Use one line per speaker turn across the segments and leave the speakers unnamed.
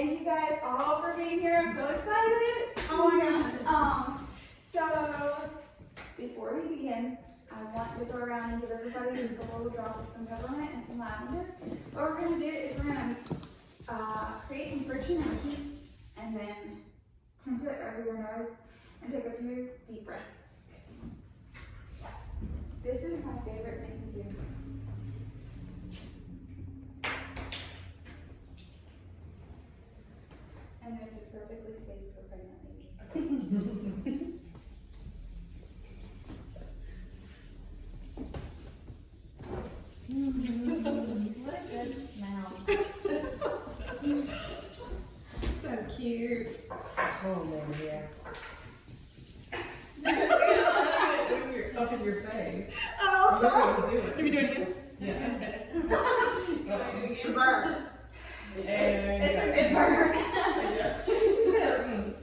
Thank you guys all for being here. I'm so excited.
Oh my gosh.
So before we begin, I want to go around and give everybody just a little drop of some peppermint and some lavender. What we're going to do is we're going to create some friction and heat, and then tint it over your nose and take a few deep breaths. This is my favorite thing to do. And this is perfectly safe for pregnant ladies.
What a good smell. So cute.
Oh man, yeah. Up in your face.
Oh,
Look what I was doing.
Can we do it again?
Yeah.
It burns.
It's a good burn.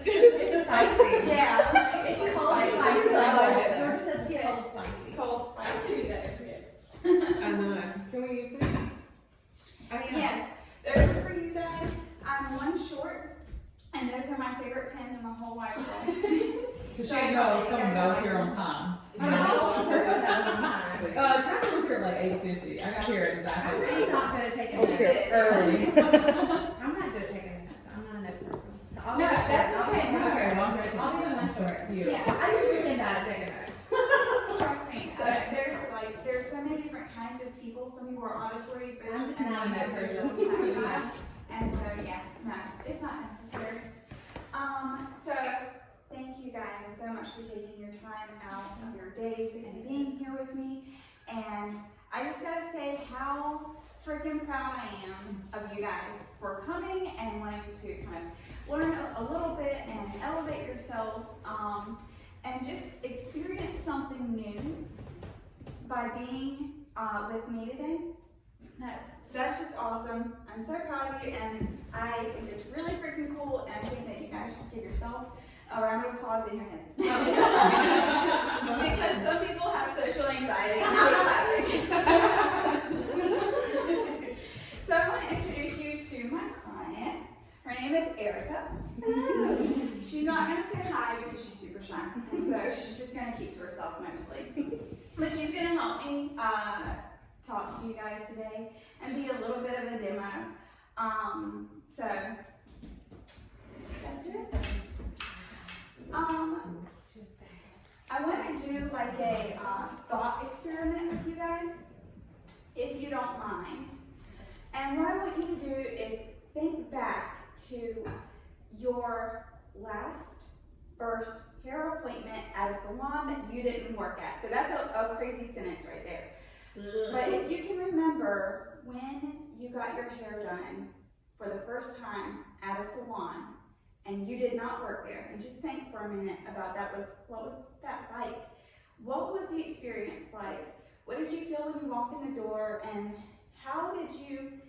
It's spicy.
Yeah, it's just
Cold
spicy.
spicy.
I like it.
Georgia says it's
Yes.
cold spicy.
Cold spicy.
I know.
Can we use this?
Yes, those are for you guys. I'm one short, and those are my favorite pens in the whole wide world.
Because she knows someone else here on time. Catherine was here at like 8:50. I got here at exactly.
I'm really not good at taking
I was here
notes.
early.
I'm not good at taking notes. I'm not a note person.
No, that's okay.
Okay, well, I'm ready.
I'll be the one short.
You.
Yeah.
I just really bad at taking notes.
Trust me, there's so many different kinds of people. Some people are auditory, visual,
I'm just
and
not a note person.
tactile. And so yeah, no, it's not necessary. So thank you guys so much for taking your time out of your days and being here with me. And I just gotta say how freaking proud I am of you guys for coming and wanting to kind of learn a little bit and elevate yourselves, and just experience something new by being with me today. That's just awesome. I'm so proud of you, and I think it's really freaking cool, and I think that you guys should give yourselves a round of applause in your head. Because some people have social anxiety and they clapping. So I want to introduce you to my client. Her name is Erica. She's not going to say hi because she's super shy, and so she's just going to keep to herself mostly. But she's going to help me talk to you guys today and be a little bit of a demo. So that's it. I want to do like a thought experiment with you guys, if you don't mind. And what I want you to do is think back to your first hair appointment at a salon that you didn't work at. So that's a crazy sentence right there. But if you can remember when you got your hair done for the first time at a salon and you did not work there, and just think for a minute about what was that like? What was the experience like? What did you feel when you walked in the door, and how did you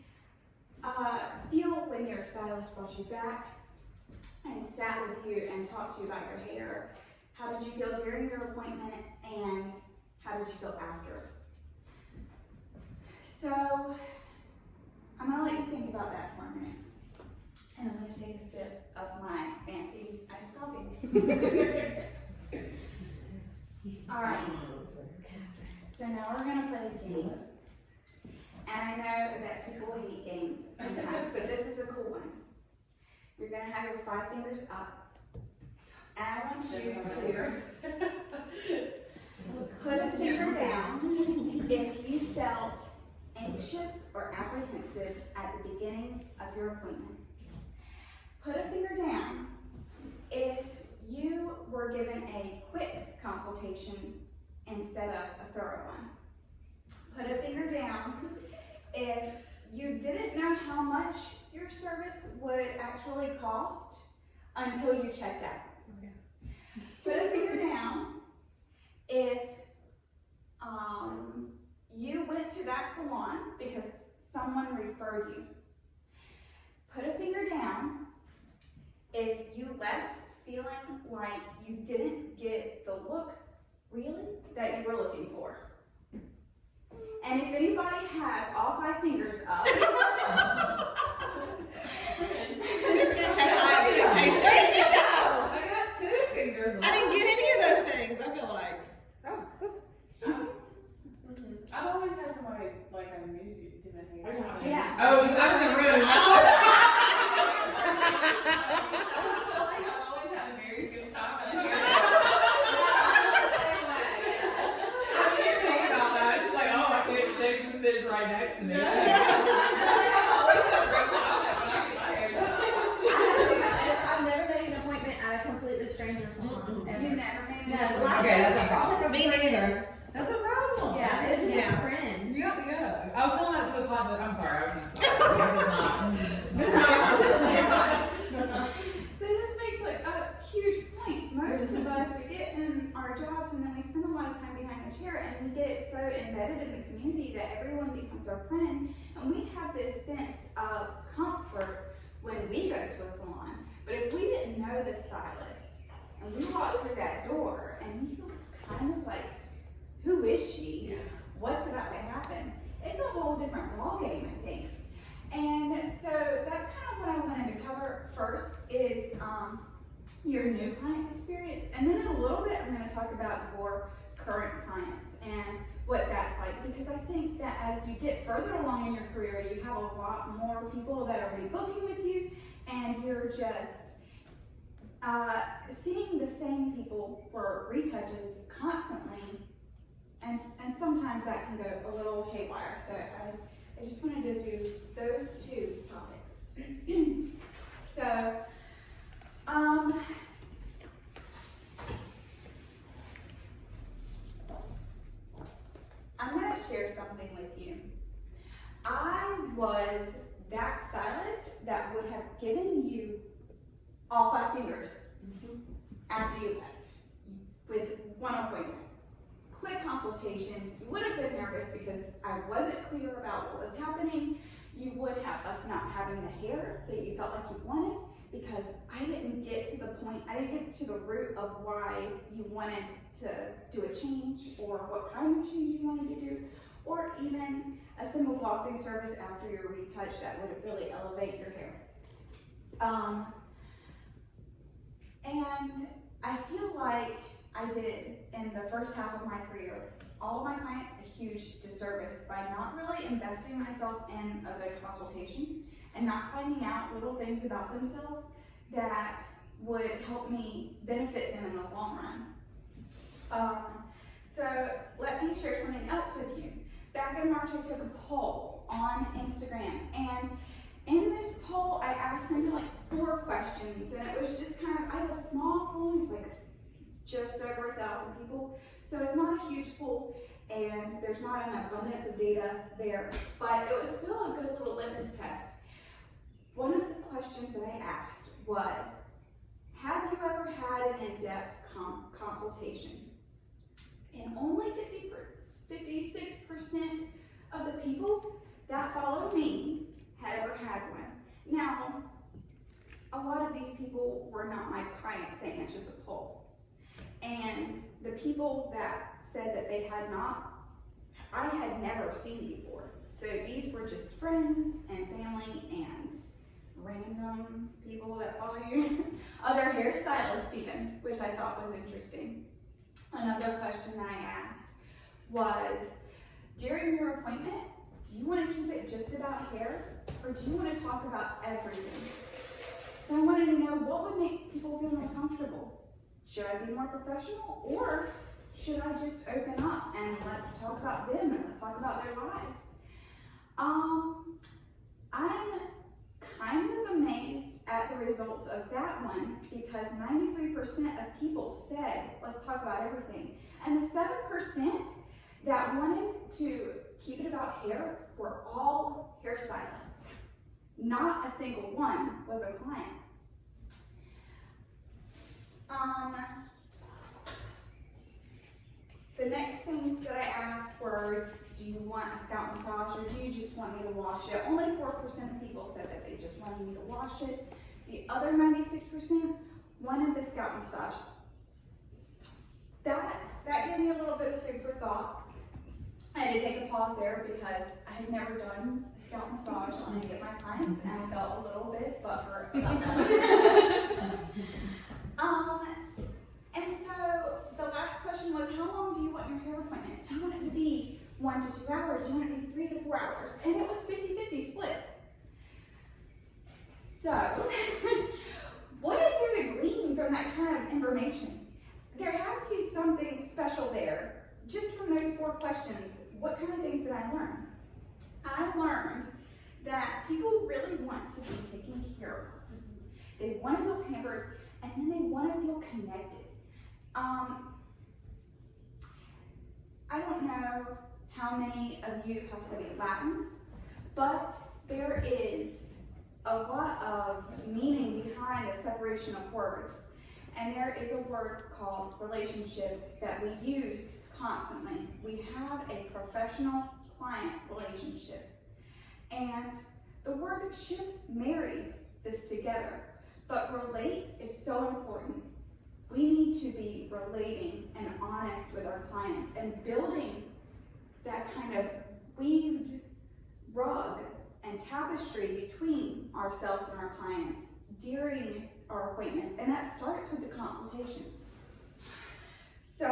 feel when your stylist brought you back and sat with you and talked to you about your hair? How did you feel during your appointment, and how did you feel after? So I'm gonna let you think about that for a minute. And I'm gonna take a sip of my fancy iced coffee. All right. So now we're gonna play a game. And I know that people hate games sometimes, but this is a cool one. You're gonna have your 5 fingers up. And I want you to put a finger down if you felt anxious or apprehensive at the beginning of your appointment. Put a finger down if you were given a quick consultation instead of a thorough one. Put a finger down if you didn't know how much your service would actually cost until you checked out. Put a finger down if you went to that salon because someone referred you. Put a finger down if you left feeling like you didn't get the look really that you were looking for. And if anybody has all 5 fingers up, and we get so embedded in the community that everyone becomes our friend, and we have this sense of comfort when we go to a salon. But if we didn't know the stylist, and we walk through that door, and we feel kind of like, who is she? What's about to happen? It's a whole different ballgame, I think. And so that's kind of what I wanted to cover first is your new client's experience. And then in a little bit, I'm going to talk about your current clients and what that's like. Because I think that as you get further along in your career, you have a lot more people that are rebooking with you, and you're just seeing the same people for retouches constantly. And sometimes that can go a little haywire. So I just wanted to do those two topics. So, I'm going to share something with you. I was that stylist that would have given you all 5 fingers after you left with one appointment. Quick consultation. You would have been nervous because I wasn't clear about what was happening. You would have of not having the hair that you felt like you wanted, because I didn't get to the point, I didn't get to the root of why you wanted to do a change, or what kind of change you wanted to do, or even a simple glossing service after your retouch that would really elevate your hair. And I feel like I did in the first half of my career all of my clients a huge disservice by not really investing myself in a good consultation and not finding out little things about themselves that would help me benefit them in the long run. So let me share something else with you. Back in March, I took a poll on Instagram, and in this poll, I asked maybe like 4 questions, and it was just kind of, I have a small poll, it's like just over 1,000 people, so it's not a huge pool, and there's not an abundance of data there, but it was still a good little litmus test. One of the questions that I asked was, have you ever had an in-depth consultation? And only 56% of the people that followed me had ever had one. Now, a lot of these people were not my clients that answered the poll. And the people that said that they had not, I had never seen before. So these were just friends and family and random people that follow you. Other hairstylists even, which I thought was interesting. Another question that I asked was, during your appointment, do you want to keep it just about hair, or do you want to talk about everything? So I wanted to know what would make people feel more comfortable. Should I be more professional, or should I just open up and let's talk about them and let's talk about their lives? I'm kind of amazed at the results of that one, because 93% of people said, let's talk about everything. And the 7% that wanted to keep it about hair were all hairstylists. Not a single one was a client. The next things that I asked were, do you want a scalp massage, or do you just want me to wash it? Only 4% of people said that they just wanted me to wash it. The other 96% wanted the scalp massage. That gave me a little bit of food for thought. I had to take a pause there because I had never done a scalp massage on any of my clients, and I felt a little bit butthurt about that. And so the last question was, how long do you want your hair appointment? Do you want it to be 1 to 2 hours? Do you want it to be 3 to 4 hours? And it was 50-50 split. So, what is there to glean from that kind of information? There has to be something special there. Just from those 4 questions, what kind of things did I learn? I learned that people really want to be taken care of. They want to feel pampered, and then they want to feel connected. I don't know how many of you have studied Latin, but there is a lot of meaning behind the separation of words. And there is a word called relationship that we use constantly. We have a professional client relationship. And the wordship marries this together. But relate is so important. We need to be relating and honest with our clients and building that kind of weaved rug and tapestry between ourselves and our clients during our appointments. And that starts with the consultation. So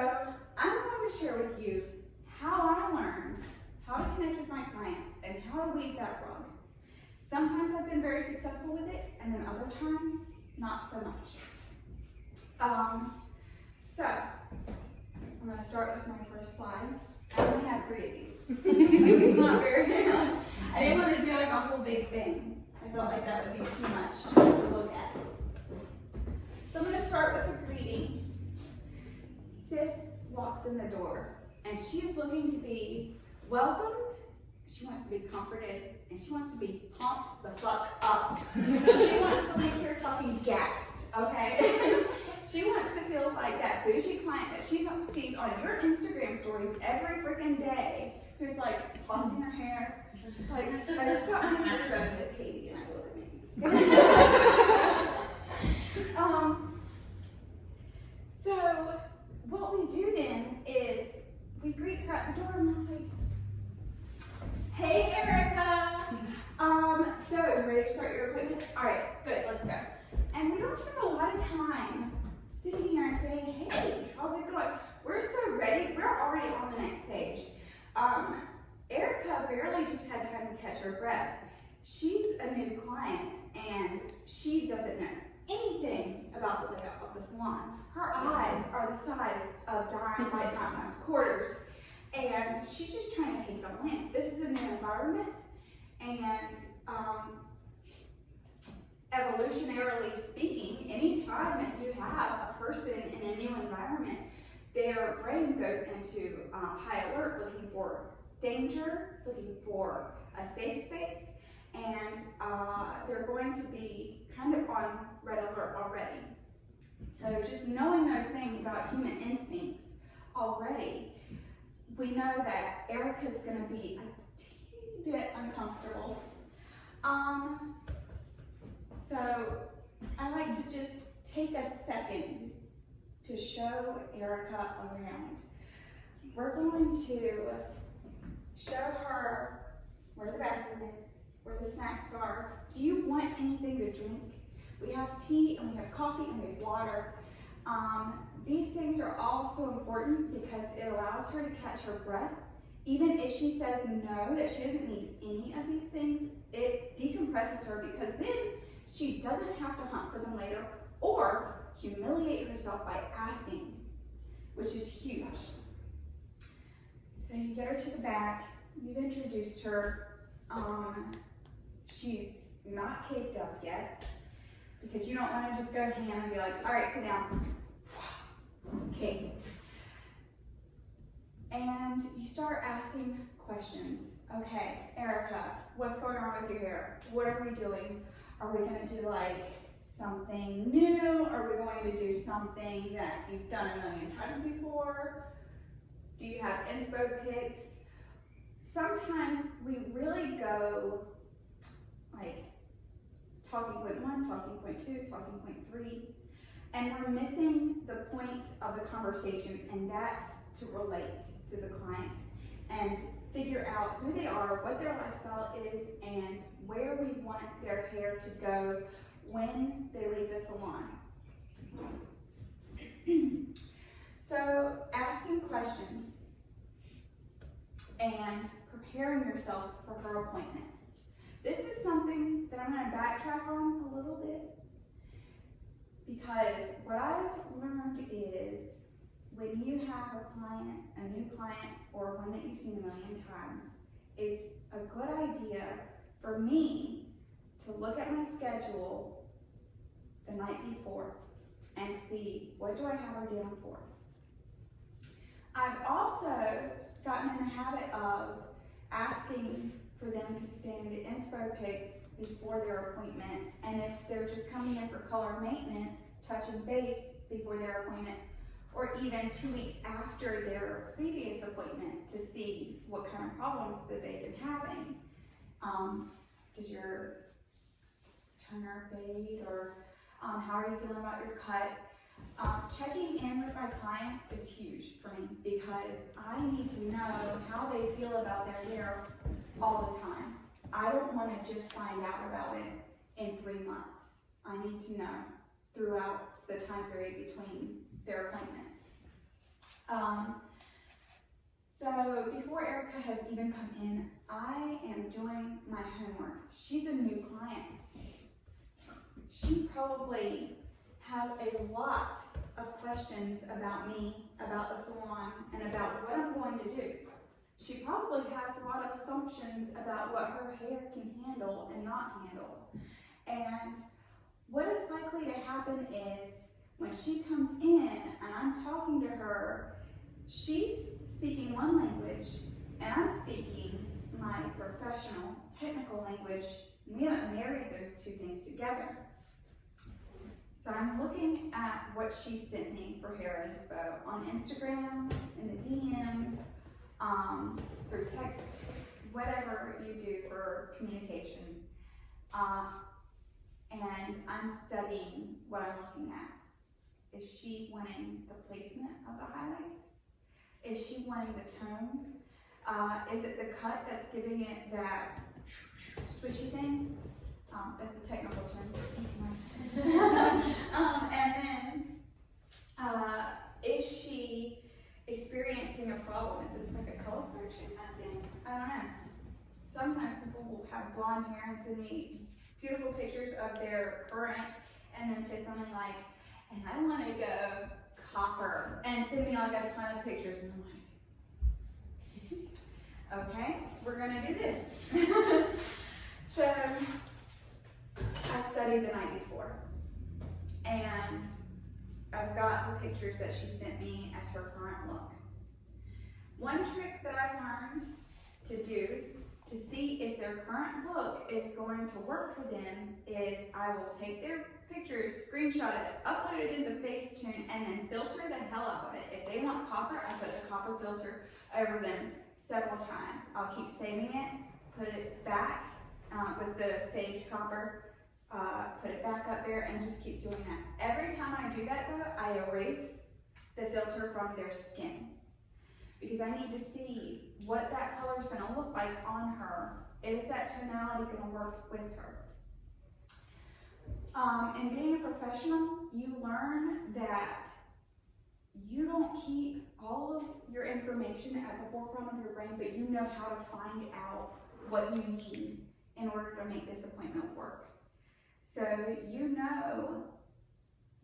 I'm going to share with you how I learned how to connect with my clients and how to weave that rug. Sometimes I've been very successful with it, and then other times, not so much. So, I'm going to start with my first slide. I only have 3 of these. It's not very good. I didn't want to do like a whole big thing. I felt like that would be too much to look at. So I'm going to start with the greeting. Sis walks in the door, and she is looking to be welcomed. She wants to be comforted, and she wants to be pumped the fuck up. She wants to leave here fucking gassed, okay? She wants to feel like that bougie client that she sees on your Instagram stories every freaking day, who's like tossing her hair. She's like, I just got my hair done with Katie, and I look amazing. So what we do then is we greet her at the door, and we're like, hey, Erica. So you ready to start your appointment? All right, good, let's go. And we don't spend a lot of time sitting here and saying, hey, how's it going? We're so ready, we're already on the next page. Erica barely just had time to catch her breath. She's a new client, and she doesn't know anything about the layout of the salon. Her eyes are the size of Dynamite Mountain's quarters. And she's just trying to take it all in. This is a new environment, and evolutionarily speaking, anytime that you have a person in a new environment, their brain goes into high alert, looking for danger, looking for a safe space, and they're going to be kind of on red alert already. So just knowing those things about human instincts already, we know that Erica's going to be a teeny bit uncomfortable. So I like to just take a second to show Erica around. We're going to show her where the bathroom is, where the snacks are. Do you want anything to drink? We have tea, and we have coffee, and we have water. These things are all so important because it allows her to catch her breath. Even if she says no, that she doesn't need any of these things, it decompresses her, because then she doesn't have to hunt for them later or humiliate herself by asking, which is huge. So you get her to the back, you've introduced her. She's not caked up yet, because you don't want to just go ham and be like, all right, sit down. Okay. And you start asking questions. Okay, Erica, what's going on with your hair? What are we doing? Are we going to do like something new? Are we going to do something that you've done a million times before? Do you have inspo pics? Sometimes we really go like talking point 1, talking point 2, talking point 3. And we're missing the point of the conversation, and that's to relate to the client and figure out who they are, what their lifestyle is, and where we want their hair to go when they leave the salon. So asking questions and preparing yourself for her appointment. This is something that I'm going to backtrack on a little bit, because what I've learned is when you have a new client, or one that you've seen a million times, it's a good idea for me to look at my schedule the night before and see, what do I have her down for? I've also gotten in the habit of asking for them to send inspo pics before their appointment, and if they're just coming in for color maintenance, touching base before their appointment, or even 2 weeks after their previous appointment to see what kind of problems that they've been having. Did your toner fade, or how are you feeling about your cut? Checking in with my clients is huge for me because I need to know how they feel about their hair all the time. I don't want to just find out about it in 3 months. I need to know throughout the time period between their appointments. So before Erica has even come in, I am doing my homework. She's a new client. She probably has a lot of questions about me, about the salon, and about what I'm going to do. She probably has a lot of assumptions about what her hair can handle and not handle. And what is likely to happen is when she comes in and I'm talking to her, she's speaking one language and I'm speaking my professional, technical language. We haven't married those two things together. So I'm looking at what she sent me for hair inspo on Instagram, in the DMs, through text, whatever you do for communication. And I'm studying what I'm looking at. Is she wanting the placement of the highlights? Is she wanting the tone? Is it the cut that's giving it that swishy thing? That's a technical term. And then, is she experiencing a problem? Is this like a color correction kind of thing? I don't know. Sometimes people will have blonde hair and send me beautiful pictures of their current and then say something like, and I want to go copper, and send me like a ton of pictures, and I'm like, okay, we're gonna do this. So I studied the night before, and I've got the pictures that she sent me as her current look. One trick that I've learned to do to see if their current look is going to work for them is I will take their pictures, screenshot it, upload it into Facetune, and then filter the hell out of it. If they want copper, I put the copper filter over them several times. I'll keep saving it, put it back with the saved copper, put it back up there, and just keep doing that. Every time I do that though, I erase the filter from their skin, because I need to see what that color is going to look like on her. Is that tonality going to work with her? And being a professional, you learn that you don't keep all of your information at the forefront of your brain, but you know how to find out what you need in order to make this appointment work. So you know,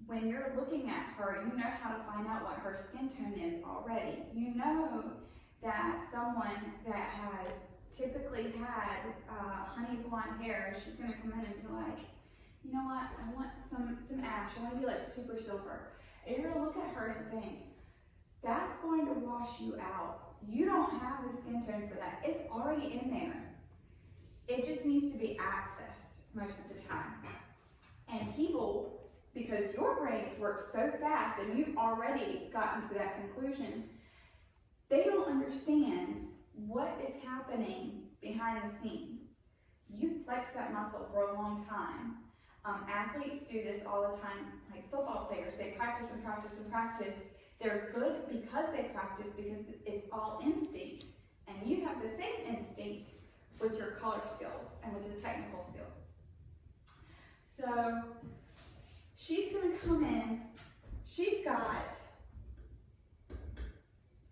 when you're looking at her, you know how to find out what her skin tone is already. You know that someone that has typically had honey blonde hair, she's gonna come in and be like, you know what, I want some ash, I wanna be like super silver. And you're gonna look at her and think, that's going to wash you out. You don't have the skin tone for that. It's already in there. It just needs to be accessed most of the time. And people, because your brains work so fast and you've already gotten to that conclusion, they don't understand what is happening behind the scenes. You flex that muscle for a long time. Athletes do this all the time, like football players. They practice and practice and practice. They're good because they practice, because it's all instinct. And you have the same instinct with your color skills and with your technical skills. So she's gonna come in, she's got,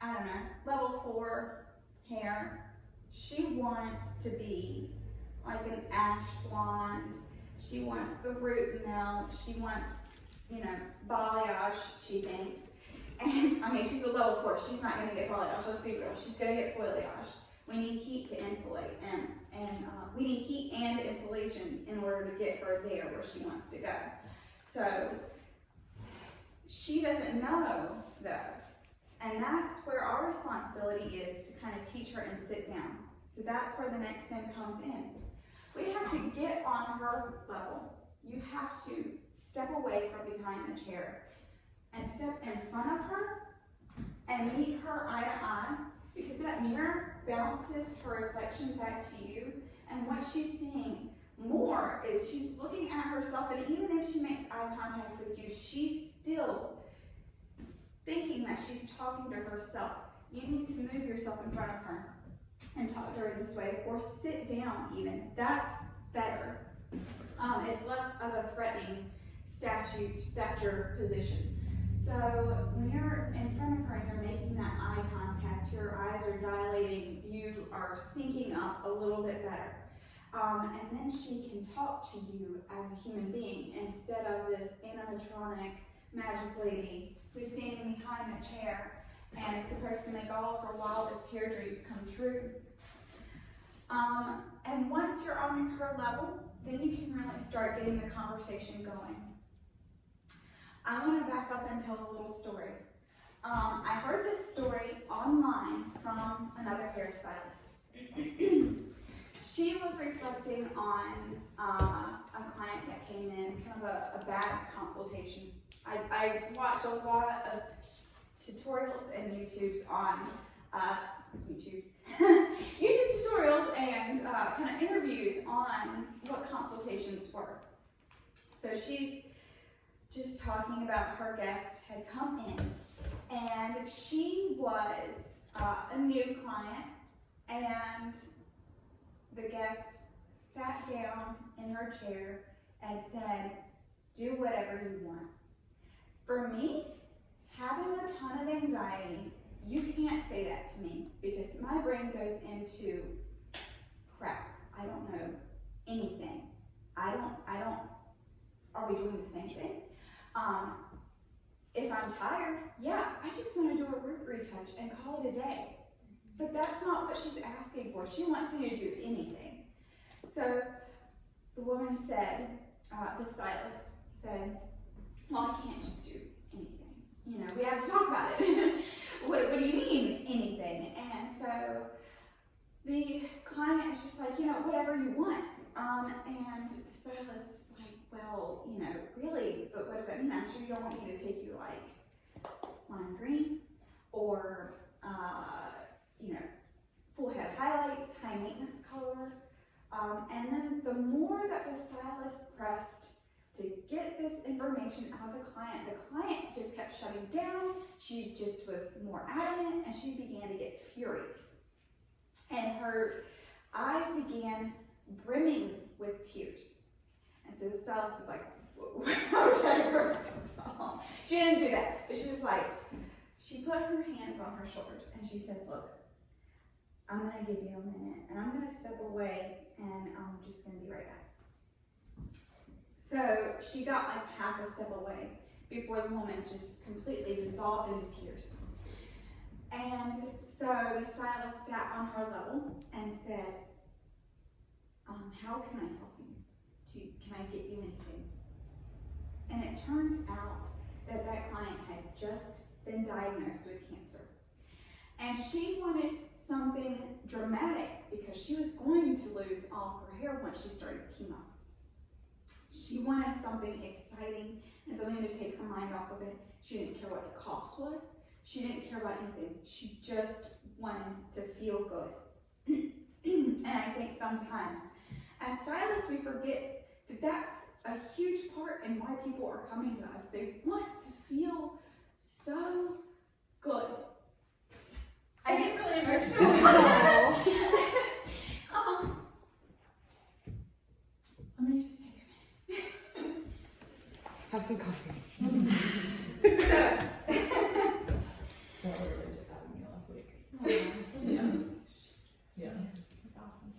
I don't know, level 4 hair. She wants to be like an ash blonde. She wants the root melt. She wants, you know, balayage, she thinks. And I mean, she's a level 4. She's not gonna get balayage, let's be real. She's gonna get foliage. We need heat to insulate, and we need heat and insulation in order to get her there where she wants to go. So she doesn't know though, and that's where our responsibility is, to kind of teach her and sit down. So that's where the next thing comes in. We have to get on her level. You have to step away from behind the chair. and step in front of her and meet her eye to eye, because that mirror bounces her reflection back to you, and what she's seeing more is she's looking at herself, and even if she makes eye contact with you, she's still thinking that she's talking to herself. You need to move yourself in front of her and talk to her this way, or sit down even. That's better. It's less of a threatening stature position. So when you're in front of her and you're making that eye contact, your eyes are dilating, you are syncing up a little bit better. And then she can talk to you as a human being instead of this animatronic magic lady who's standing behind the chair and is supposed to make all of her wildest hair dreams come true. And once you're on her level, then you can really start getting the conversation going. I want to back up and tell a little story. I heard this story online from another hairstylist. She was reflecting on a client that came in, kind of a bad consultation. I watch a lot of tutorials and YouTubes on YouTube tutorials and kind of interviews on what consultations were. So she's just talking about her guest had come in, and she was a new client, and the guest sat down in her chair and said, "Do whatever you want." For me, having a ton of anxiety, you can't say that to me because my brain goes into crap. I don't know anything. Are we doing the same thing? If I'm tired, yeah, I just want to do a root retouch and call it a day. But that's not what she's asking for. She wants me to do anything. So the woman said, the stylist said, "Well, I can't just do anything. You know, we have to talk about it." What do you mean, anything? And so the client is just like, whatever you want. And the stylist is like, "Well, really, but what does that mean? I'm sure you don't want me to take you like lime green or, full head highlights, high maintenance color." And then the more that the stylist pressed to get this information out of the client just kept shutting down. She just was more adamant, and she began to get furious. And her eyes began brimming with tears. And so the stylist was like, okay, first of all, she didn't do that, but she was like, she put her hands on her shoulders and she said, "Look, I'm gonna give you a minute and I'm gonna step away and I'm just gonna be right back." So she got like half a step away before the woman just completely dissolved into tears. And so the stylist sat on her level and said, "How can I help you? Can I get you anything?" And it turns out that that client had just been diagnosed with cancer. And she wanted something dramatic because she was going to lose all of her hair once she started chemo. She wanted something exciting and something to take her mind off of it. She didn't care what the cost was. She didn't care about anything. She just wanted to feel good. And I think sometimes as stylists, we forget that that's a huge part in why people are coming to us. They want to feel so good. I get really emotional. Let me just take a minute.
Have some coffee.
So,
Well, we were just having me last week.
Yeah.
Yeah.
That's awesome.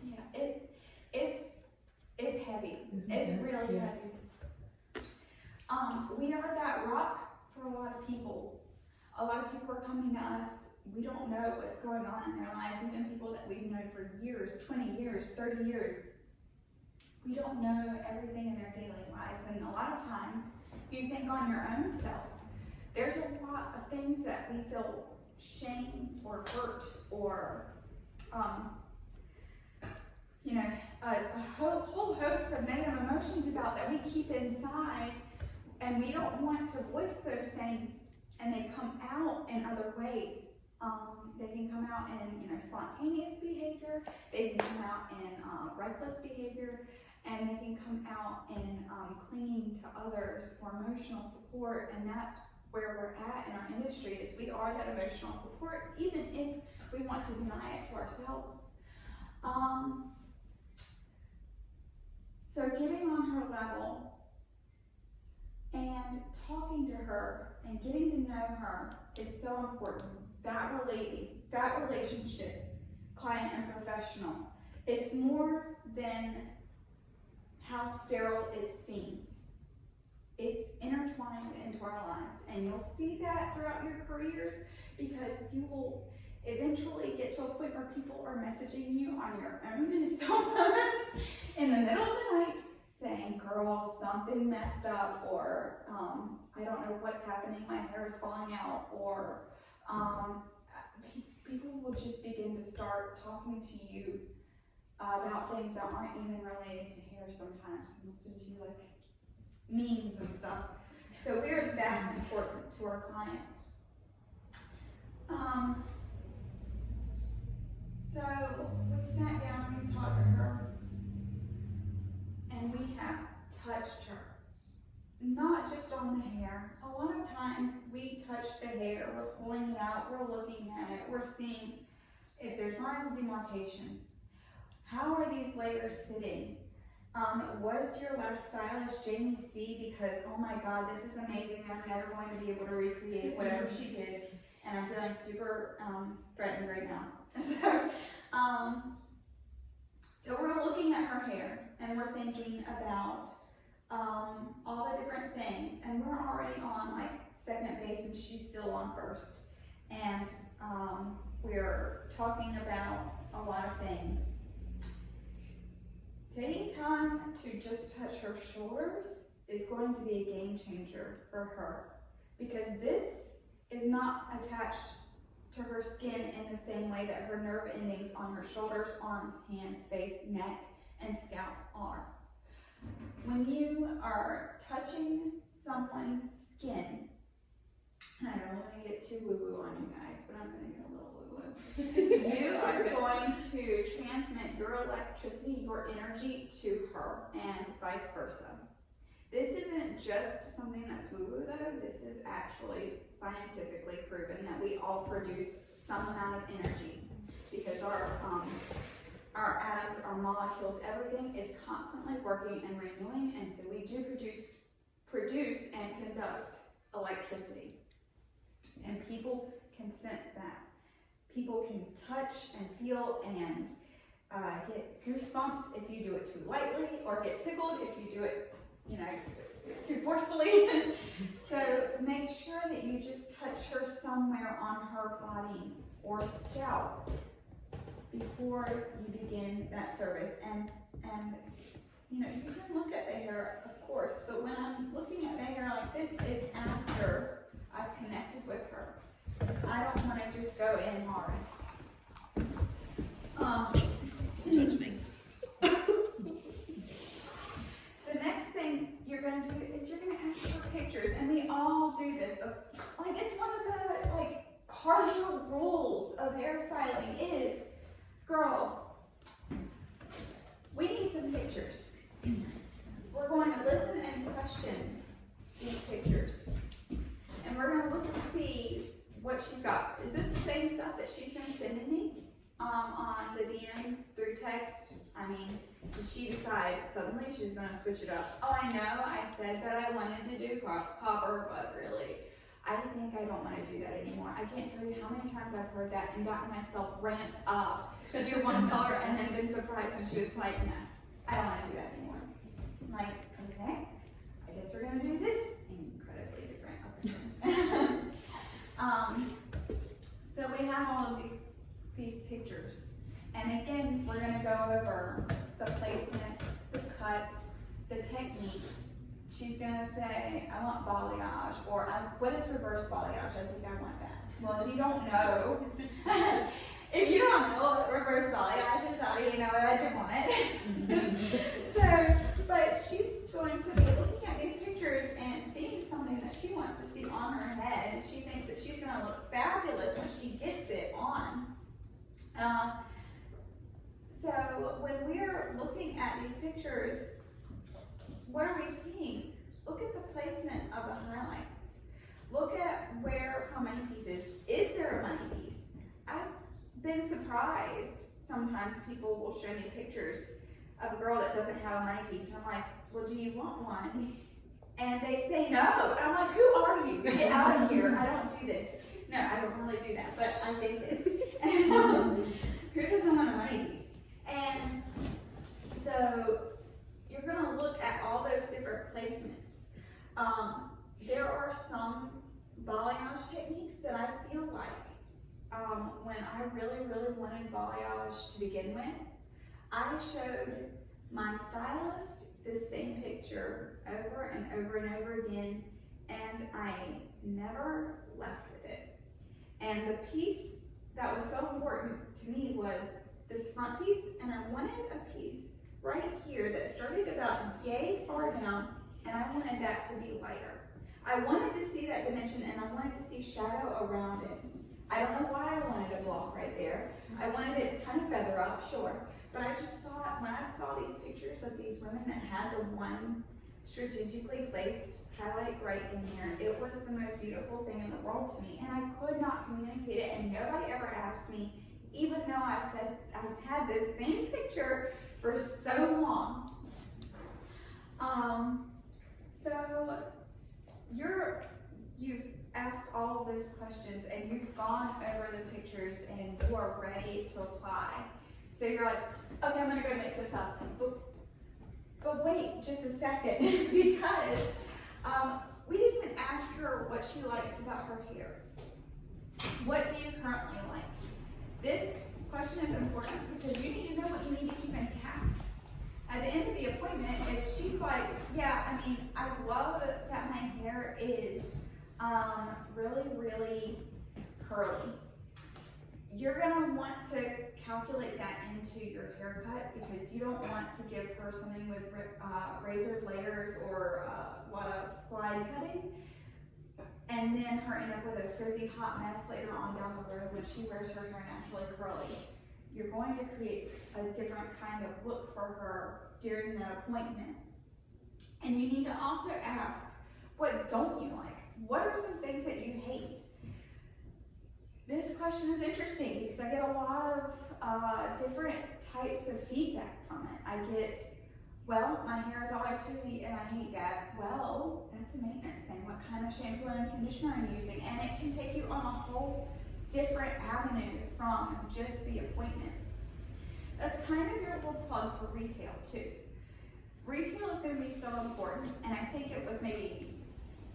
yeah, it's heavy.
Isn't
It's
it?
really
Yeah.
heavy. We are that rock for a lot of people. A lot of people are coming to us. We don't know what's going on in their lives. Even people that we've known for years, 20 years, 30 years. We don't know everything in their daily lives. And a lot of times, if you think on your own self, there's a lot of things that we feel shame or hurt or, a whole host of negative emotions about that we keep inside And we don't want to voice those things and they come out in other ways. They can come out in spontaneous behavior, they can come out in reckless behavior, and they can come out in clinging to others for emotional support. And that's where we're at in our industry, is we are that emotional support, even if we want to deny it to ourselves. So getting on her level and talking to her and getting to know her is so important. That relationship, client and professional, it's more than how sterile it seems. It's intertwined into our lives, and you'll see that throughout your careers, because you will eventually get to a point where people are messaging you on your own cell phone in the middle of the night saying, girl, something messed up, or I don't know what's happening, my hair is falling out, or people will just begin to start talking to you about things that aren't even related to hair sometimes, and they'll send you like memes and stuff. So we're that important to our clients. So we sat down, we talked to her, and we have touched her. Not just on the hair. A lot of times we touch the hair, we're pulling it out, we're looking at it, we're seeing if there's lines of demarcation. How are these layers sitting? Was your last stylist Jamie C? Because, oh my God, this is amazing. I'm never going to be able to recreate whatever she did. And I'm feeling super threatened right now. So we're looking at her hair and we're thinking about all the different things. And we're already on like second base and she's still on first. And we're talking about a lot of things. Taking time to just touch her shoulders is going to be a game changer for her, because this is not attached to her skin in the same way that her nerve endings on her shoulders, arms, hands, face, neck, and scalp are. When you are touching someone's skin, and I don't want to get too woo-woo on you guys, but I'm going to get a little woo-woo. You are going to transmit your electricity, your energy to her, and vice versa. This isn't just something that's woo-woo though, this is actually scientifically proven that we all produce some amount of energy, because our atoms, our molecules, everything is constantly working and renewing, and so we do produce and conduct electricity. And people can sense that. People can touch and feel and get goosebumps if you do it too lightly, or get tickled if you do it, too forcefully. So make sure that you just touch her somewhere on her body or scalp before you begin that service. And you can look at the hair, of course, but when I'm looking at the hair like this, it's after I've connected with her. I don't want to just go in hard.
Judge me.
The next thing you're going to do is you're going to ask for pictures, and we all do this. Like, it's one of the cardinal rules of hairstyling is, girl, we need some pictures. We're going to listen and question these pictures, and we're going to look and see what she's got. Is this the same stuff that she's been sending me on the DMs through text? I mean, did she decide suddenly she's going to switch it up? Oh, I know, I said that I wanted to do copper, but really, I think I don't want to do that anymore. I can't tell you how many times I've heard that and gotten myself ramped up to do one color and then been surprised when she was like, no, I don't want to do that anymore. I'm like, okay, I guess we're going to do this incredibly different other thing. So we have all of these pictures. And again, we're going to go over the placement, the cut, the techniques. She's going to say, I want balayage, or what is reverse balayage? I think I want that. Well, if you don't know, what reverse balayage is, how do you know that you want it? But she's going to be looking at these pictures and seeing is when she gets it on. So when we're looking at these pictures, what are we seeing? Look at the placement of the highlights. Look at how many pieces. Is there a money piece? I've been surprised. Sometimes people will show me pictures of a girl that doesn't have a money piece. And I'm like, well, do you want one? And they say no. And I'm like, who are you? Get out of here. I don't do this. No, I don't really do that, but I think it. Who doesn't want a money piece? And so you're gonna look at all those different placements. There are some balayage techniques that I feel like when I really wanted balayage to begin with, I showed my stylist this same picture over and over again, and I never left with it. And the piece that was so important to me was this front piece, and I wanted a piece right here that started about yay far down, and I wanted that to be lighter. I wanted to see that dimension, and I wanted to see shadow around it. I don't know why I wanted a block right there. I wanted it kind of feather up, sure. But I just thought, when I saw these pictures of these women that had the one strategically placed highlight right in there, it was the most beautiful thing in the world to me. And I could not communicate it, and nobody ever asked me, even though I had this same picture for so long. So you've asked all of those questions, and you've gone over the pictures, and you are ready to apply. So you're like, okay, I'm gonna go mix this up. But wait just a second, because we didn't even ask her what she likes about her hair. What do you currently like? This question is important because you need to know what you need to keep intact. At the end of the appointment, if she's like, yeah, I mean, I love that my hair is really curly, you're gonna want to calculate that into your haircut, because you don't want to give her something with razored layers or a lot of slide cutting, and then her end up with a frizzy hot mess later on down the road when she wears her hair naturally curly. You're going to create a different kind of look for her during that appointment. And you need to also ask, what don't you like? What are some things that you hate? This question is interesting because I get a lot of different types of feedback from it. I get, well, my hair is always frizzy and I hate that. Well, that's a maintenance thing. What kind of shampoo and conditioner are you using? And it can take you on a whole different avenue from just the appointment. That's kind of your little plug for retail too. Retail is going to be so important, and I think it was maybe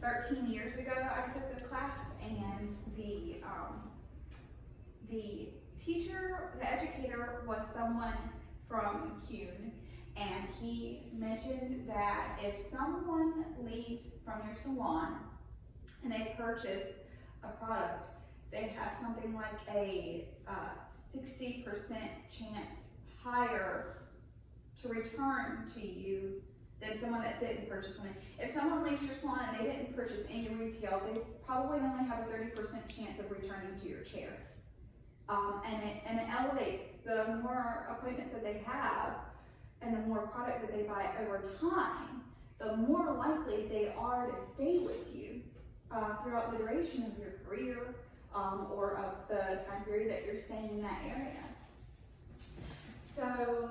13 years ago I took the class, and the teacher, the educator, was someone from CUNY, and he mentioned that if someone leaves from your salon and they purchase a product, they have something like a 60% chance higher to return to you than someone that didn't purchase something. If someone leaves your salon and they didn't purchase any retail, they probably only have a 30% chance of returning to your chair. And it elevates the more appointments that they have and the more product that they buy over time, the more likely they are to stay with you throughout the duration of your career or of the time period that you're staying in that area. So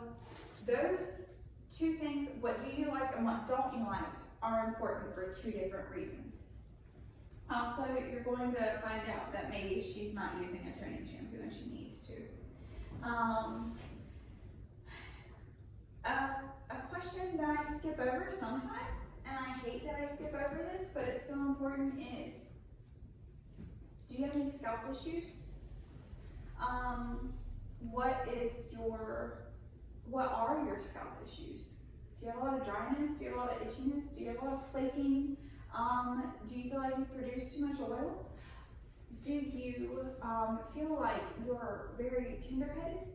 those two things, what do you like and what don't you like, are important for two different reasons. Also, you're going to find out that maybe she's not using a toning shampoo and she needs to. A question that I skip over sometimes, and I hate that I skip over this, but it's so important, is, do you have any scalp issues? What are your scalp issues? Do you have a lot of dryness? Do you have a lot of itchiness? Do you have a lot of flaking? Do you feel like you produce too much oil? Do you feel like you're very tender-headed?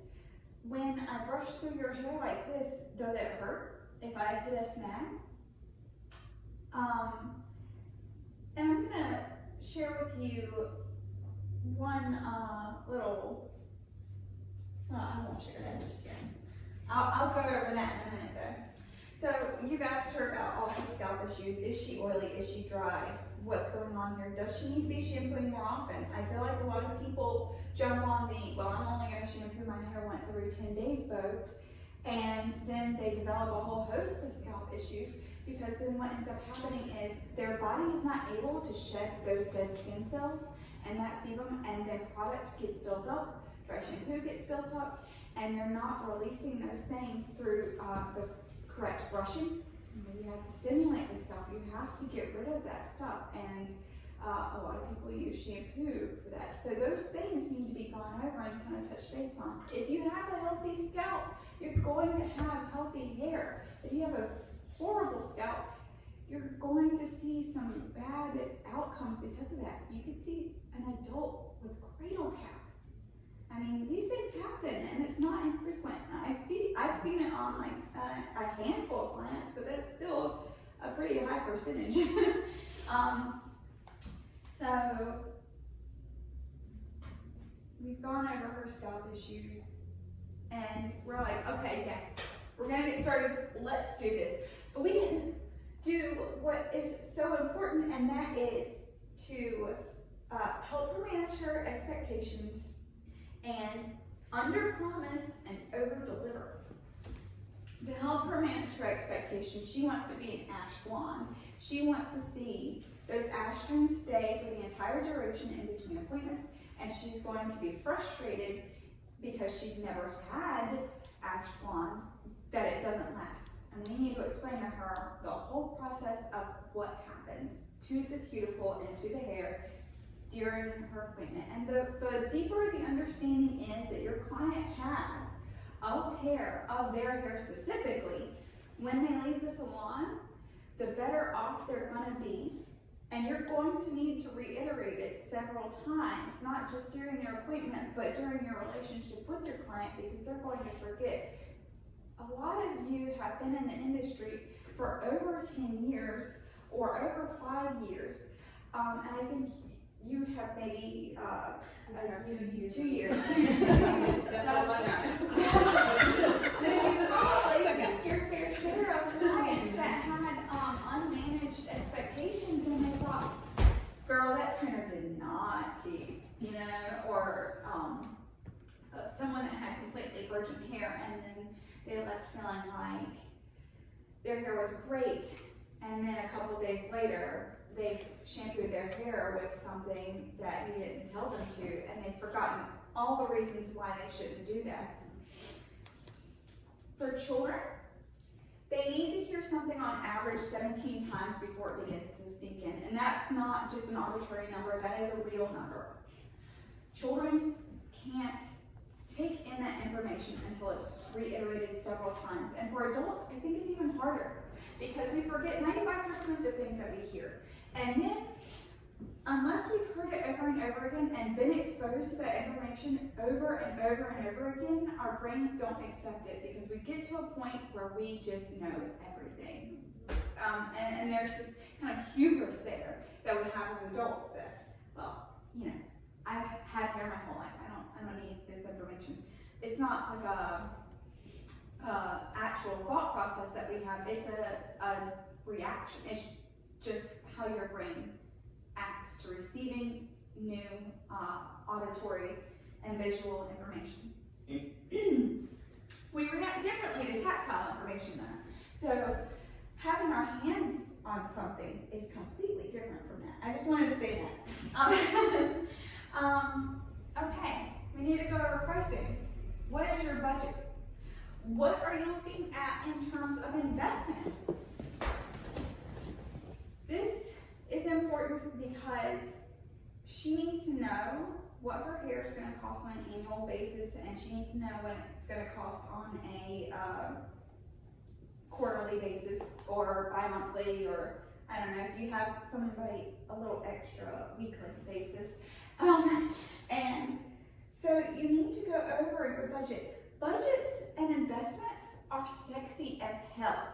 When I brush through your hair like this, does it hurt if I hit a snag? And I'm gonna share with you one little, I won't share that just yet. I'll go over that in a minute though. So you've asked her about all her scalp issues. Is she oily? Is she dry? What's going on here? Does she need to be shampooing more often? I feel like a lot of people jump on the, well, I'm only going to shampoo my hair once every 10 days boat, and then they develop a whole host of scalp issues, because then what ends up happening is their body is not able to shed those dead skin cells and that sebum, and then product gets built up, dry shampoo gets built up, and they're not releasing those things through the correct brushing. You have to stimulate the scalp. You have to get rid of that stuff, and a lot of people use shampoo for that. So those things need to be gone over and kind of touch base on. If you have a healthy scalp, you're going to have healthy hair. If you have a horrible scalp, you're going to see some bad outcomes because of that. You could see an adult with cradle cap. I mean, these things happen, and it's not infrequent. I've seen it on like a handful of clients, but that's still a pretty high percentage. So we've gone over her scalp issues, and we're like, okay, yes, we're gonna get started. Let's do this. But we didn't do what is so important, and that is to help her manage her expectations and under-promise and over-deliver. To help her manage her expectations, she wants to be an ash blonde. She wants to see those ash strings stay for the entire duration in between appointments, and she's going to be frustrated because she's never had ash blonde, that it doesn't last. And we need to explain to her the whole process of what happens to the cuticle and to the hair during her appointment. And the deeper the understanding is that your client has of their hair specifically, when they leave the salon, the better off they're gonna be. And you're going to need to reiterate it several times, not just during their appointment, but during your relationship with your client, because they're going to forget. A lot of you have been in the industry for over 10 years or over 5 years, and I think you have maybe 2 years. So you've probably seen your fair share of clients that had unmanaged expectations, and they thought, girl, that trainer did not keep, or someone that had completely virgin hair, and then they left feeling like their hair was great, and then a couple days later, they shampooed their hair with something that you didn't tell them to, and they've forgotten all the reasons why they shouldn't do that. For children, they need to hear something on average 17 times before it begins to sink in, and that's not just an arbitrary number, that is a real number. Children can't take in that information until it's reiterated several times, and for adults, I think it's even harder, because we forget 95% of the things that we hear. And then, unless we've heard it over and over again and been exposed to that information over and over and over again, our brains don't accept it, because we get to a point where we just know everything. And there's this kind of hubris there that we have as adults that, well, I've had hair my whole life. I don't need this information. It's not like a actual thought process that we have. It's a reaction. It's just how your brain acts to receiving new auditory and visual information. We react differently to tactile information though. So having our hands on something is completely different from that. I just wanted to say that. Okay, we need to go over pricing. What is your budget? What are you looking at in terms of investment? This is important because she needs to know what her hair is going to cost on an annual basis, and she needs to know what it's going to cost on a quarterly basis or bi-monthly, or I don't know, if you have somebody a little extra weekly basis. And so you need to go over your budget. Budgets and investments are sexy as hell.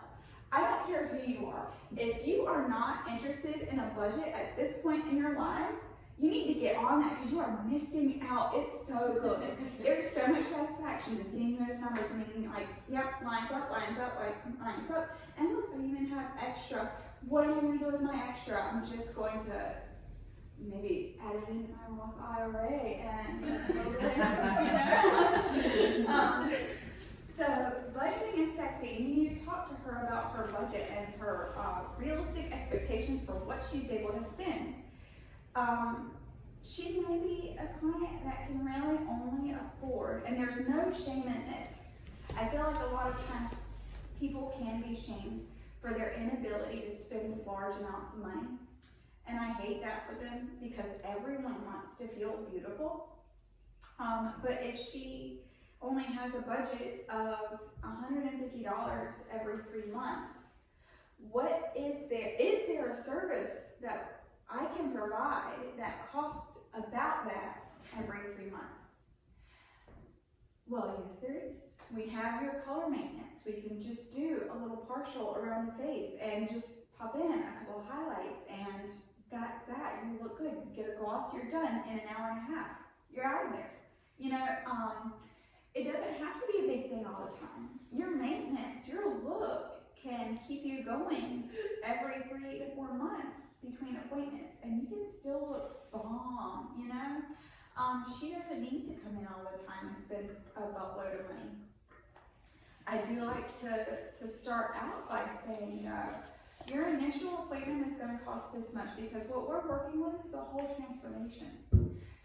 I don't care who you are. If you are not interested in a budget at this point in your lives, you need to get on that because you are missing out. It's so good. There's so much satisfaction in seeing those numbers and being like, yep, lines up, lines up. And look, I even have extra. What am I going to do with my extra? I'm just going to maybe add it into my Roth IRA and a little bit of interest, you know? So budgeting is sexy, and you need to talk to her about her budget and her realistic expectations for what she's able to spend. She may be a client that can really only afford, and there's no shame in this. I feel like a lot of times people can be shamed for their inability to spend large amounts of money. And I hate that for them because everyone wants to feel beautiful. But if she only has a budget of $150 every 3 months, what is there a service that I can provide that costs about that every 3 months? Well, yes, there is. We have your color maintenance. We can just do a little partial around the face and just pop in a couple of highlights, and that's that. You look good. You get a gloss, you're done in an hour and a half. You're out of there. You know, it doesn't have to be a big thing all the time. Your maintenance, your look can keep you going every 3 to 4 months between appointments, and you can still look bomb, you know? She doesn't need to come in all the time and spend a buttload of money. I do like to start out by saying, your initial appointment is going to cost this much because what we're working with is a whole transformation.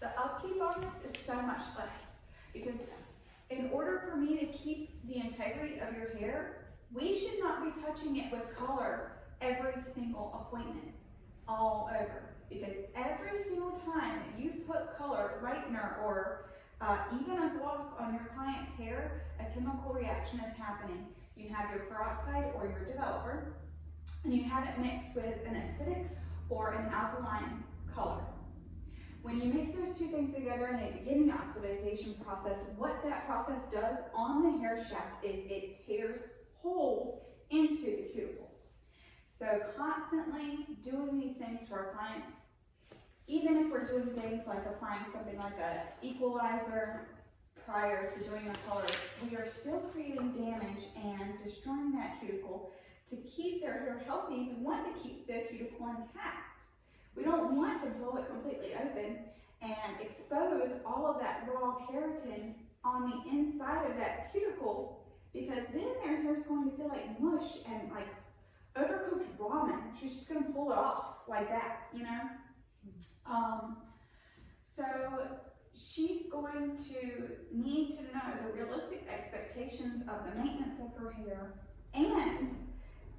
The upkeep on this is so much less because in order for me to keep the integrity of your hair, we should not be touching it with color every single appointment, all over. Because every single time that you put color, whitener, or even a gloss on your client's hair, a chemical reaction is happening. You have your peroxide or your developer, and you have it mixed with an acidic or an alkaline color. When you mix those two things together and they begin the oxidization process, what that process does on the hair shaft is it tears holes into the cuticle. So constantly doing these things to our clients, even if we're doing things like applying something like an equalizer prior to doing the color, we are still creating damage and destroying that cuticle. To keep their hair healthy, we want to keep the cuticle intact. We don't want to blow it completely open and expose all of that raw keratin on the inside of that cuticle, because then their hair is going to feel like mush and like overcooked ramen. She's just going to pull it off like that, you know? So she's going to need to know the realistic expectations of the maintenance of her hair, and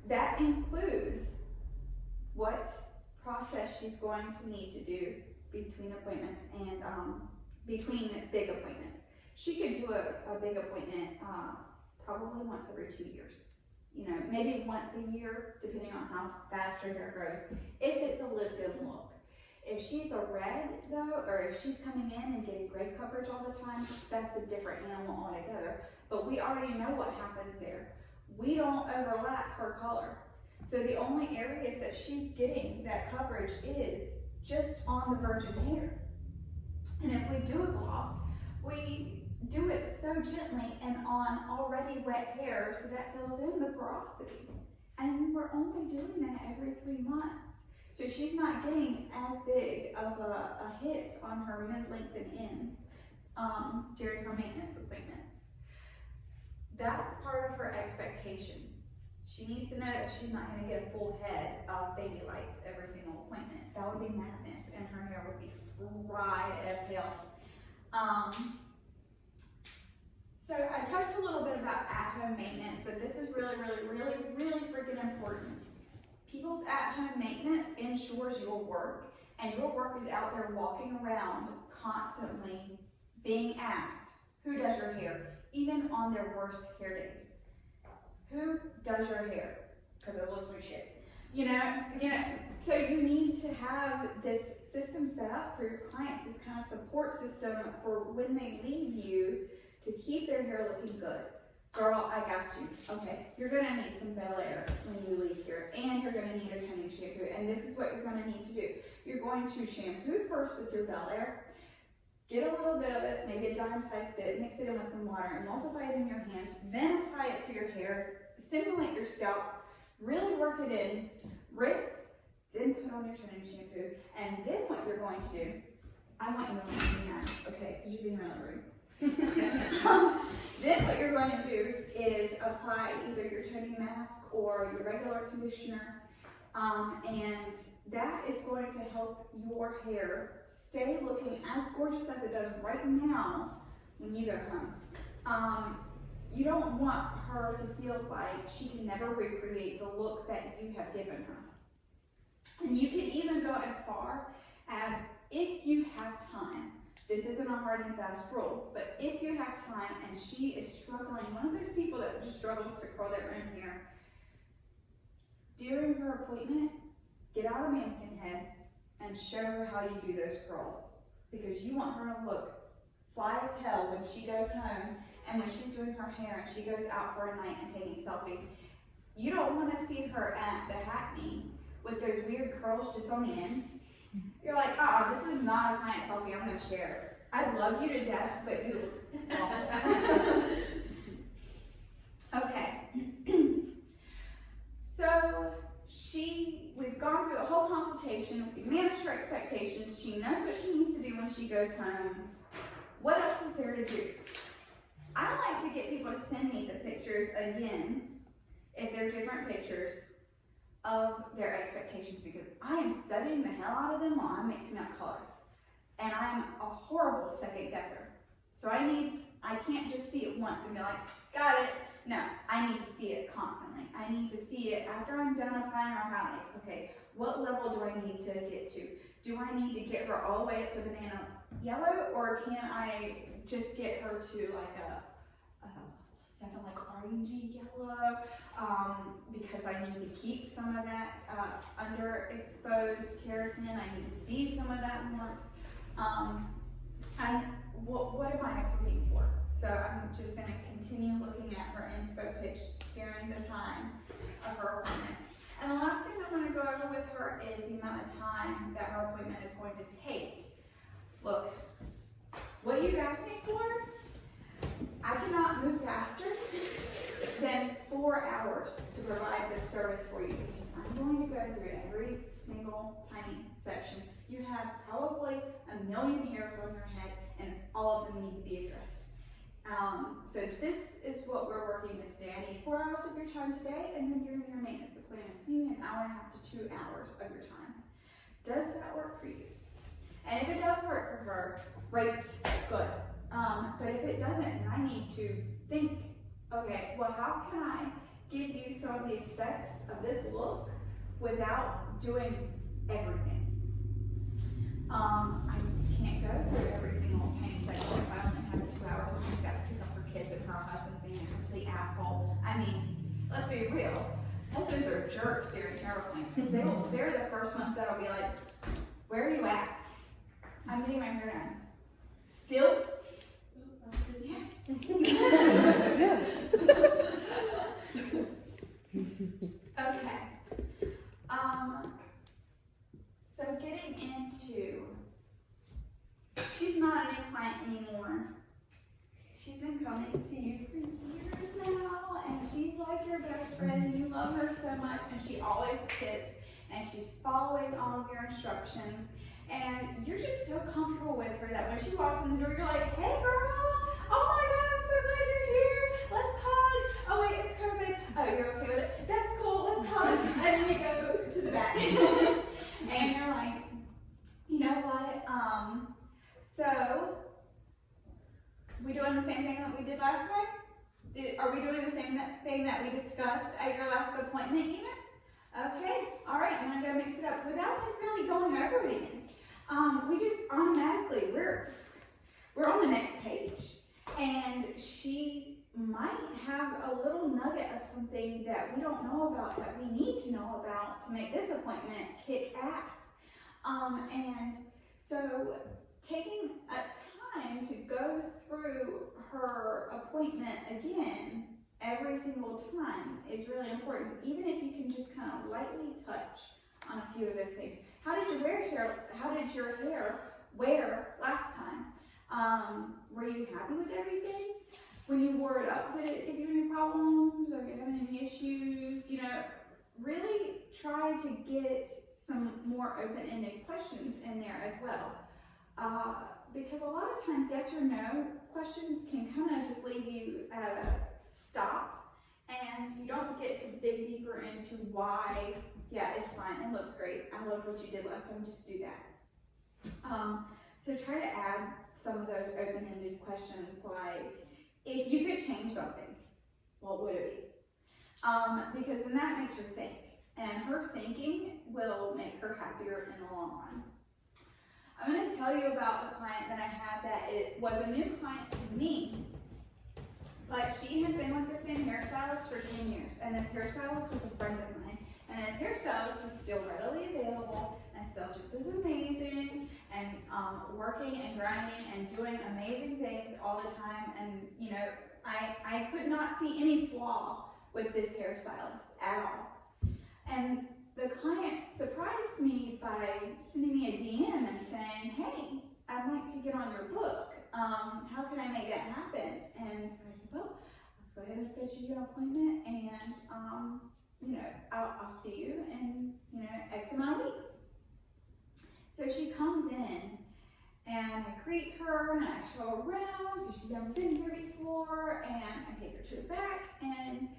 that includes what process she's going to need to do between appointments and between big appointments. She could do a big appointment probably once every 2 years. You know, maybe once a year, depending on how fast her hair grows, if it's a lived-in look. If she's a red, though, or if she's coming in and getting gray coverage all the time, that's a different animal altogether. But we already know what happens there. We don't overlap her color. So the only areas that she's getting that coverage is just on the virgin hair. And if we do a gloss, we do it so gently and on already wet hair so that fills in the porosity. And we're only doing that every 3 months. So she's not getting as big of a hit on her mid-length and ends during her maintenance appointments. That's part of her expectation. She needs to know that she's not going to get a full head of baby lights every single appointment. That would be madness, and her hair would be fried as hell. So I touched a little bit about at-home maintenance, but this is really freaking important. People's at-home maintenance ensures your work, and your work is out there walking around constantly being asked, who does your hair? Even on their worst hair days. Who does your hair? Because it looks like shit. You know, so you need to have this system set up for your clients, this kind of support system for when they leave you to keep their hair looking good. Girl, I got you. Okay, you're gonna need some Bel Air when you leave here, and you're gonna need a toning shampoo, and this is what you're gonna need to do. You're going to shampoo first with your Bel Air. Get a little bit of it, maybe a dime-sized bit, mix it in with some water, emulsify it in your hands, then apply it to your hair, stimulate your scalp, really work it in, rinse, then put on your toning shampoo, and then what you're going to do, I want you to listen to me now, okay, because you're being really rude. Then what you're going to do is apply either your toning mask or your regular conditioner, and that is going to help your hair stay looking as gorgeous as it does right now when you go home. You don't want her to feel like she can never recreate the look that you have given her. And you can even go as far as, if you have time, this isn't a hard and fast rule, but if you have time and she is struggling, one of those people that just struggles to curl their own hair, during her appointment, get out a mannequin head and show her how you do those curls, because you want her to look fly as hell when she goes home and when she's doing her hair and she goes out for a night and taking selfies. You don't want to see her at the Hackney with those weird curls just on the ends. You're like, oh, this is not a client selfie, I'm going to share it. I love you to death, but you look awful. Okay. So we've gone through the whole consultation, we've managed her expectations, she knows what she needs to do when she goes home. What else is there to do? I like to get people to send me the pictures again, if they're different pictures, of their expectations, because I am studying the hell out of them while I'm mixing up color. And I'm a horrible second guesser. So I can't just see it once and be like, got it. No, I need to see it constantly. I need to see it after I'm done applying our highlights. Okay, what level do I need to get to? Do I need to get her all the way up to banana yellow, or can I just get her to like a 7, like orangey yellow, because I need to keep some of that underexposed keratin. I need to see some of that warmth. And what am I looking for? So I'm just going to continue looking at her inspo pitch during the time of her appointment. And the last thing I'm going to go over with her is the amount of time that her appointment is going to take. Look, what you asked me for, I cannot move faster than 4 hours to provide this service for you, because I'm going to go through every single tiny section. You have probably a million hairs on your head, and all of them need to be addressed. So this is what we're working with today. I need 4 hours of your time today, and then during your maintenance appointments, maybe an hour and a half to 2 hours of your time. Does that work for you? And if it does work for her, great, good. But if it doesn't, and I need to think, okay, well, how can I give you some of the effects of this look without doing everything? I can't go through every single tiny section if I only have 2 hours and she's got to pick up her kids and her husband's being a complete asshole. I mean, let's be real. Husbands are jerks during hair appointments. They're the first ones that'll be like, where are you at? I'm getting my hair done. Still? Yes. Okay. So getting into, she's not a new client anymore. She's been coming to you for years now, and she's like your best friend, and you love her so much, and she always tips, and she's following all of your instructions, and you're just so comfortable with her that when she walks in the door, you're like, hey girl, oh my God, I'm so glad you're here, let's hug. Oh wait, it's COVID. Oh, you're okay with it? That's cool, let's hug. And then you go to the back. And you're like, you know what, so, we doing the same thing that we did last time? Are we doing the same thing that we discussed at your last appointment even? Okay, all right, I'm gonna go mix it up without really going over it again. We just automatically, we're on the next page. And she might have a little nugget of something that we don't know about, that we need to know about to make this appointment kick ass. And so taking a time to go through her appointment again every single time is really important, even if you can just kind of lightly touch on a few of those things. how did your hair wear last time? Were you happy with everything? When you wore it up, did it give you any problems? Are you having any issues? You know, really try to get some more open-ended questions in there as well. Because a lot of times yes or no questions can kind of just leave you at a stop, and you don't get to dig deeper into why, yeah, it's fine, it looks great, I loved what you did last time, just do that. So try to add some of those open-ended questions, like, if you could change something, what would it be? Because then that makes her think, and her thinking will make her happier in the long run. I'm going to tell you about a client that I had that it was a new client to me, but she had been with the same hairstylist for 10 years, and this hairstylist was a friend of mine, and this hairstylist was still readily available and still just as amazing and working and grinding and doing amazing things all the time. And you know, I could not see any flaw with this hairstylist at all. And the client surprised me by sending me a DM and saying, hey, I'd like to get on your book. How can I make that happen? And so I said, well, let's go ahead and schedule you an appointment, and you know, I'll see you in, you know, X amount of weeks. So she comes in, and I greet her, and I show her around, because she's never been here before, and I take her to the back, and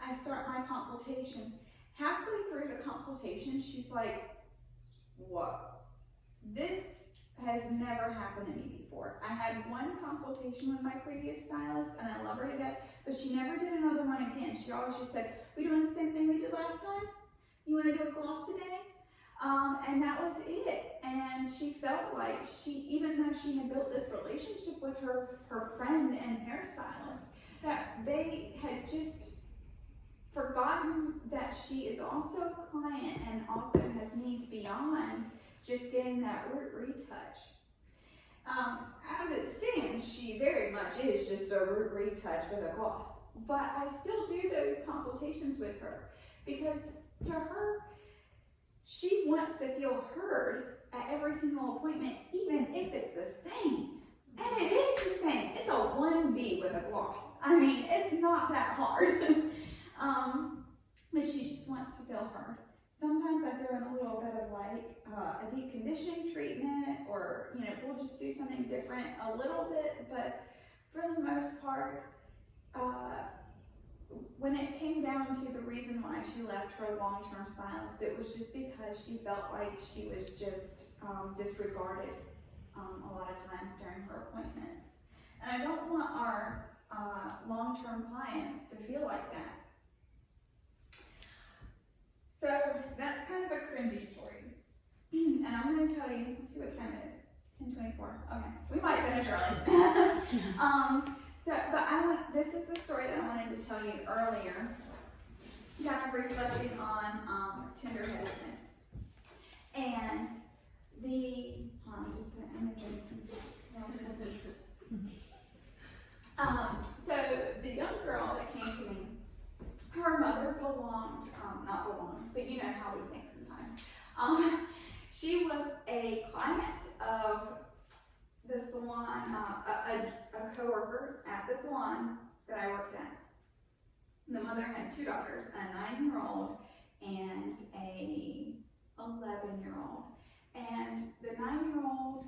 I start my consultation. Halfway through the consultation, she's like, whoa, this has never happened to me before. I had one consultation with my previous stylist, and I love her to death, but she never did another one again. She always just said, we doing the same thing we did last time? You want to do a gloss today? And that was it. And she felt like even though she had built this relationship with her friend and hairstylist, that they had just forgotten that she is also a client and also has needs beyond just getting that root retouch. As it stands, she very much is just a root retouch with a gloss. But I still do those consultations with her, because to her, she wants to feel heard at every single appointment, even if it's the same. And it is the same. It's a 1B with a gloss. I mean, it's not that hard. But she just wants to feel heard. Sometimes I throw in a little bit of like a deep conditioning treatment, or you know, we'll just do something different a little bit. But for the most part, when it came down to the reason why she left her long-term stylist, it was just because she felt like she was just disregarded a lot of times during her appointments. And I don't want our long-term clients to feel like that. So that's kind of a cringy story. And I'm going to tell you, let's see what time it is. 10:24. Okay, we might finish early. This is the story that I wanted to tell you earlier, kind of reflecting on tenderheadedness. And I'm going to drink some. So the young girl that came to me, her mother not belonged, but you know how we think sometimes. She was a client of the salon, a co-worker at the salon that I worked at. The mother had two daughters, a 9-year-old and a 11-year-old. And the 9-year-old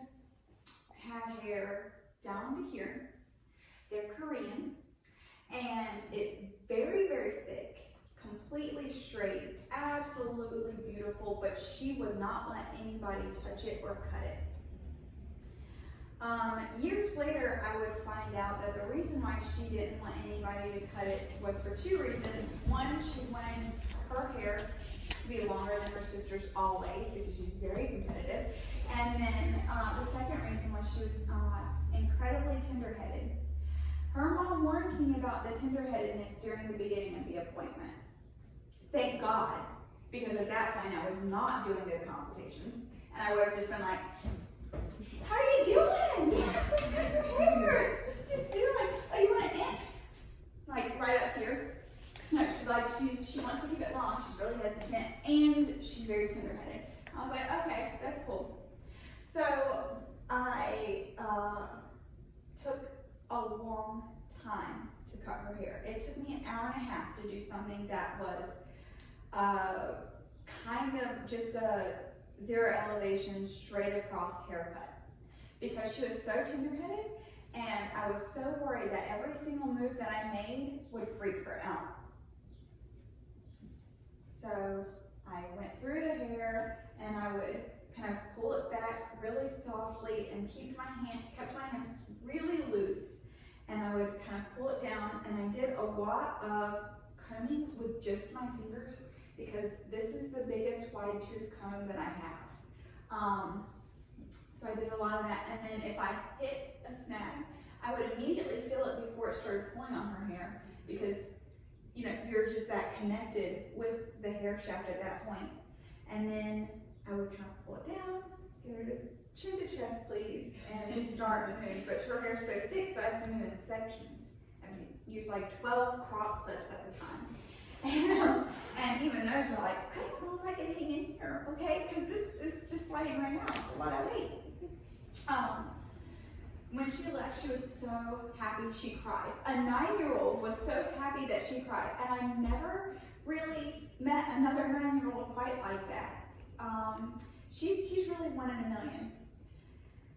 had hair down to here. They're Korean, and it's very, very thick, completely straight, absolutely beautiful, but she would not let anybody touch it or cut it. Years later, I would find out that the reason why she didn't want anybody to cut it was for two reasons. One, she wanted her hair to be longer than her sister's always, because she's very competitive. And then the second reason was she was incredibly tender-headed. Her mom warned me about the tender-headedness during the beginning of the appointment. Thank God, because at that point I was not doing the consultations, and I would have just been like, how are you doing? Yeah, let's cut your hair. Let's just do it. Oh, you want an inch? Like right up here. No, she's like, she wants to keep it long. She's really hesitant, and she's very tender-headed. I was like, okay, something that was kind of just a zero elevation, straight across haircut, because she was so tender-headed, and I was so worried that every single move that I made would freak her out. So I went through the hair, and I would kind of pull it back really softly and kept my hands really loose, and I would kind of pull it down, and I did a lot of combing with just my fingers, because this is the biggest wide tooth comb that I have. So I did a lot of that, and then if I hit a snag, I would immediately feel it before it started pulling on her hair, because you know, you're just that connected with the hair shaft at that point. And then I would kind of pull it down, get her to chin to chest, please, and start moving. But her hair's so thick, so I have to move in sections. I used like 12 crop clips at the time. And even those were like, I don't know if I can hang in here, okay? Because this is just sliding right now. It's a lot of weight. When she left, she was so happy she cried. A 9-year-old was so happy that she cried, and I never really met another 9-year-old quite like that. She's really one in a million.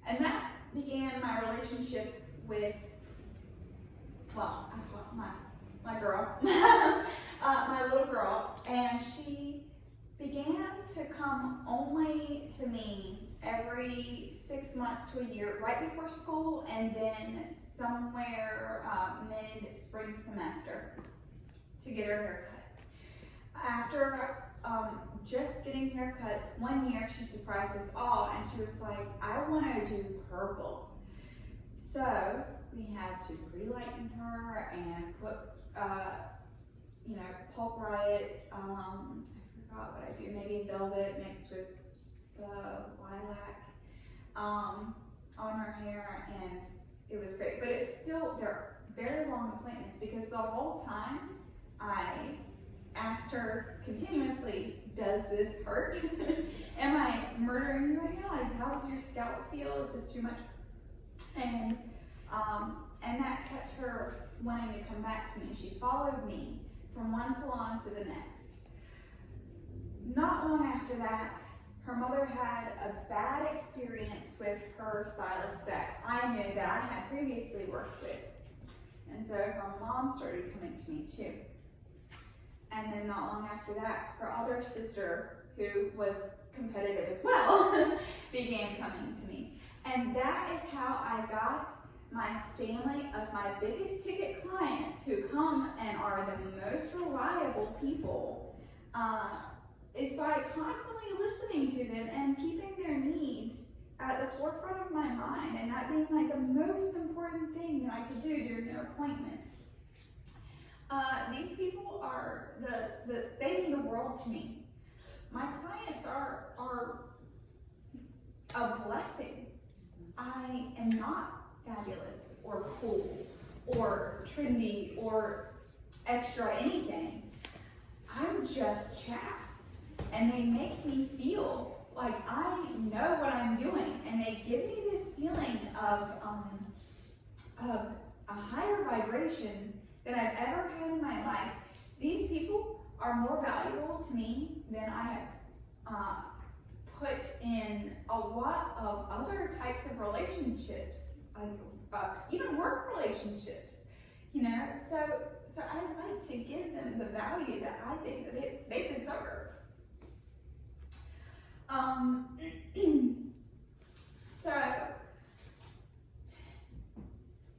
And that began my relationship with, well, I call it my girl, my little girl, and she began to come only to me every 6 months to a year, right before school, and then somewhere mid-spring semester to get her hair cut. After just getting haircuts, one year she surprised us all, and she was like, I want to do purple. So we had to relighten her and put, Pulp Riot, I forgot what I do, maybe velvet mixed with lilac on her hair, and it was great. But it's still, they're very long appointments, because the whole time I asked her continuously, does this hurt? Am I murdering you right now? Like, how does your scalp feel? Is this too much? And that kept her wanting to come back to me. She followed me from one salon to the next. Not long after that, her mother had a bad experience with her stylist that I knew that I had previously worked with. And so her mom started coming to me too. And then not long after that, her other sister, who was competitive as well, began coming to me. And that is how I got my family of my biggest ticket clients, who come and are the most reliable people, is by constantly listening to them and keeping their needs at the forefront of my mind, and that being like the most important thing that I could do during their appointments. These people are they mean the world to me. My clients are a blessing. I am not fabulous or cool or trendy or extra anything. I'm just Chas, and they make me feel like I know what I'm doing, and they give me this feeling of a higher vibration than I've ever had in my life. These people are more valuable to me than I have put in a lot of other types of relationships, like even work relationships, So I like to give them the value that I think that they deserve. So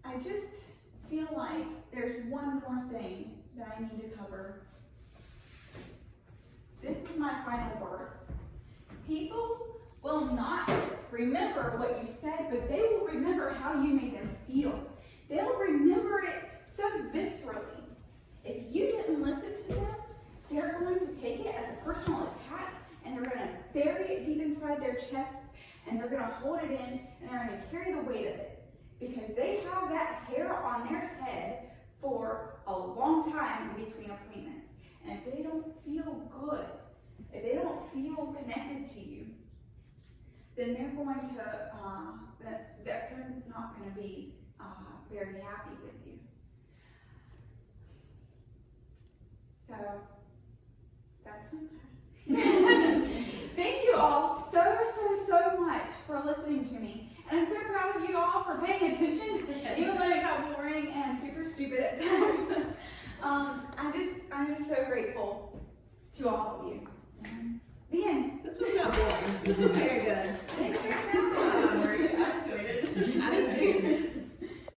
I just feel like there's one more thing that I need to cover. This is my final word. People will not remember what you said, but they will remember how you made them feel. They'll remember it so viscerally. If you didn't listen to them, they're going to take it as a personal attack, and they're going to bury it deep inside their chests, and they're going to hold it in, and they're going to carry the weight of it, because they have that hair on their head for a long time in between appointments. And if they don't feel good, if they don't feel connected to you, then they're going to, they're not going to be very happy with you. So, that's my class. Thank you all so much for listening to me. And I'm so proud of you all for paying attention, even when it got boring and super stupid at times. I'm just so grateful to all of you. The end.
This was not boring. This was very good.
Thank you very much.